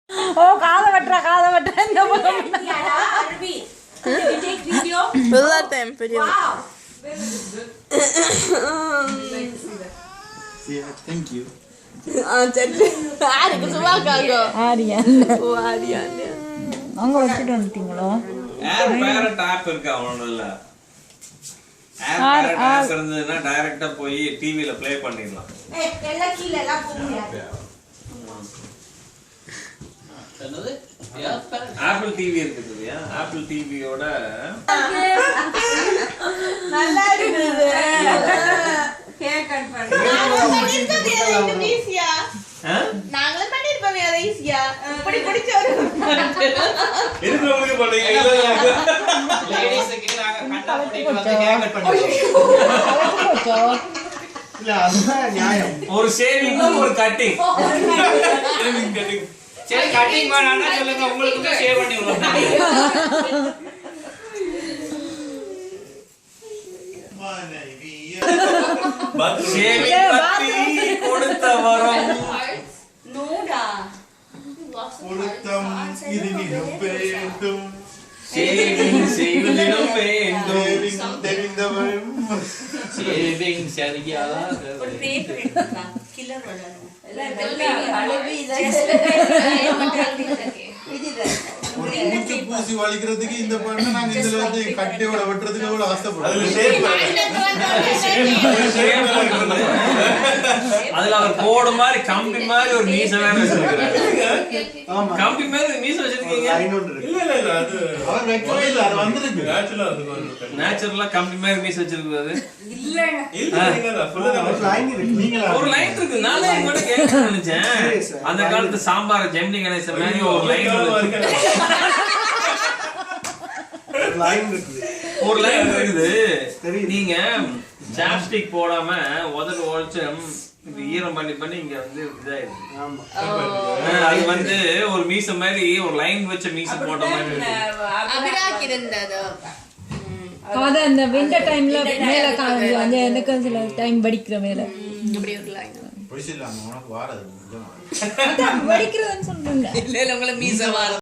ஓ காதை வெட்டுறா இந்த Arvi, can you take video? We'll let them video. Wow. Yeah, thank you. ஆரிக்கு சும்மா இருக்காங்க. ஆரியான் ஓ ஆரியான். அங்க வச்சிட்டு வந்துட்டீங்களோ? ஏர் பேரட் ஆப் இருக்கு அவனோடல. ஏர் பேரட் ஆப் இருந்ததுன்னா டைரக்ட்டா போய் டிவில ப்ளே பண்ணிடலாம். ஏய் எல்லாம் கீழ எல்லாம் போங்க. என்னது? Apple TV இருக்குதுயா. ஆப்பிள் டிவியோட நல்லா இருக்குது. கேக் கட் பண்ணு. நாங்களும் பண்ணிருப்போம் அதை ஈஸியா. இப்படி பிடிச்ச ஒரு இருக்கிறவங்களுக்கு பண்ணீங்க. லேடிஸ்க்கு நாங்க கண்ணா மூடிட்டு வந்து கேக் கட் பண்ணுவோம். இல்ல அதுதான் நியாயம். ஒரு ஷேவிங் ஒரு கட்டிங். சரி கட்டிங் வேணாம்னா சொல்லுங்க உங்களுக்கு ஷேவ் பண்ணி விடுவோம். ஷேவிங் கட்டி கொடுத்த வரம் நோடா. பொருத்தம் இது மிக வேண்டும். ஷேவிங் செய்வதிலும் வேண்டும். தெரிந்தவன் ஷேவிங் சரியா ஒரு பேப்பர் எடுத்துக்கலாம். கில்லர் வரணும். மூச்சு பூசி வலிக்கிறதுக்கு இந்த பண்ண நாங்க இதுல வந்து கட்டியோட வெட்டுறதுக்கு எவ்வளவு ஆசைப்படுறோம். அதுல அவர் கோடு மாதிரி கம்பி மாதிரி ஒரு மீச வேற வச்சிருக்காரு. கம்பி மாதிரி மீச வச்சிருக்கீங்க. அவர் வைக்கவே இல்ல, அது வந்திருக்கு. நேச்சுரலா கம்பி மாதிரி மீச வச்சிருக்காரு. ஒரு லைன் இருக்கு. நானே கூட கேட்கணும்னு நினைச்சேன். அந்த காலத்து சாம்பார் ஜெமினி கணேசன் மாதிரி ஒரு லைன் ஒரு லைன் இருக்குது. நீங்க சாப்ஸ்டிக் போடாம உதடு உழைச்சு ஈரம் பண்ணி இங்க வந்து இதாயிருக்கு. அது வந்து ஒரு மீச மாதிரி ஒரு லைன் வச்ச மீச போட்ட மாதிரி அபிராக் இருந்தது. அத அந்த விண்டர் டைம்ல மேல காஞ்சு அந்த எனக்கு சில டைம் வடிக்கிற மேல இப்படி ஒரு லைன். பொய்சில்லாம உனக்கு வாரது வடிக்கிறதுன்னு சொல்றேன். இல்ல இல்ல உங்களை மீச வார